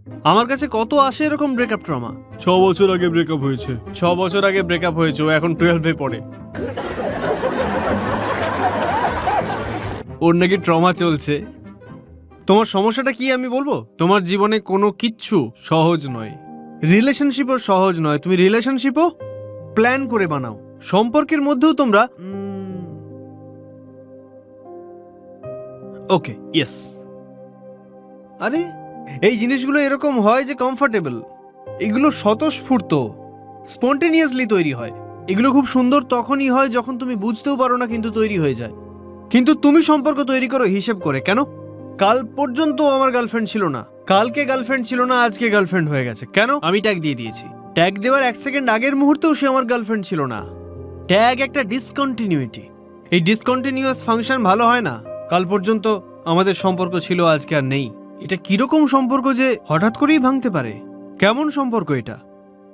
আমার কাছে কত আসে এরকম ব্রেকআপ ট্রমা। 6 বছর আগে ব্রেকআপ হয়েছে। 6 বছর আগে ব্রেকআপ হয়েছে, ও এখন 12-এ পড়ে। ওর নাকি ট্রমা চলছে। তোমার সমস্যাটা কি আমি বলবো? তোমার জীবনে কোনো কিচ্ছু সহজ নয়। রিলেশনশিপও সহজ নয়। তুমি রিলেশনশিপও প্ল্যান করে বানাও। সম্পর্কের মধ্যেও তোমরা ওকে ইয়েস। আরে এই জিনিসগুলো এরকম হয় যে কমফোর্টেবল, এগুলো স্বতঃস্ফূর্ত, স্পন্টেনিয়াসলি তৈরি হয়। এগুলো খুব সুন্দর তখনই হয় যখন তুমি বুঝতেও পারো না, কিন্তু তৈরি হয়ে যায়। কিন্তু তুমি সম্পর্ক তৈরি করো হিসেব করে। কেন? কাল পর্যন্ত আমার গার্লফ্রেন্ড ছিল না, কালকে গার্লফ্রেন্ড ছিল না, আজকে গার্লফ্রেন্ড হয়ে গেছে। কেন? আমি ট্যাগ দিয়ে দিয়েছি। ট্যাগ দেওয়ার 1 সেকেন্ড আগের মুহূর্তেও সে আমার গার্লফ্রেন্ড ছিল না। ট্যাগ একটা ডিসকন্টিনিউটি। এই ডিসকন্টিনিউয়াস ফাংশন ভালো হয় না। কাল পর্যন্ত আমাদের সম্পর্ক ছিল, আজকে আর নেই। এটা কিরকম সম্পর্ক যে হঠাৎ করেই ভাঙতে পারে? কেমন সম্পর্ক এটা?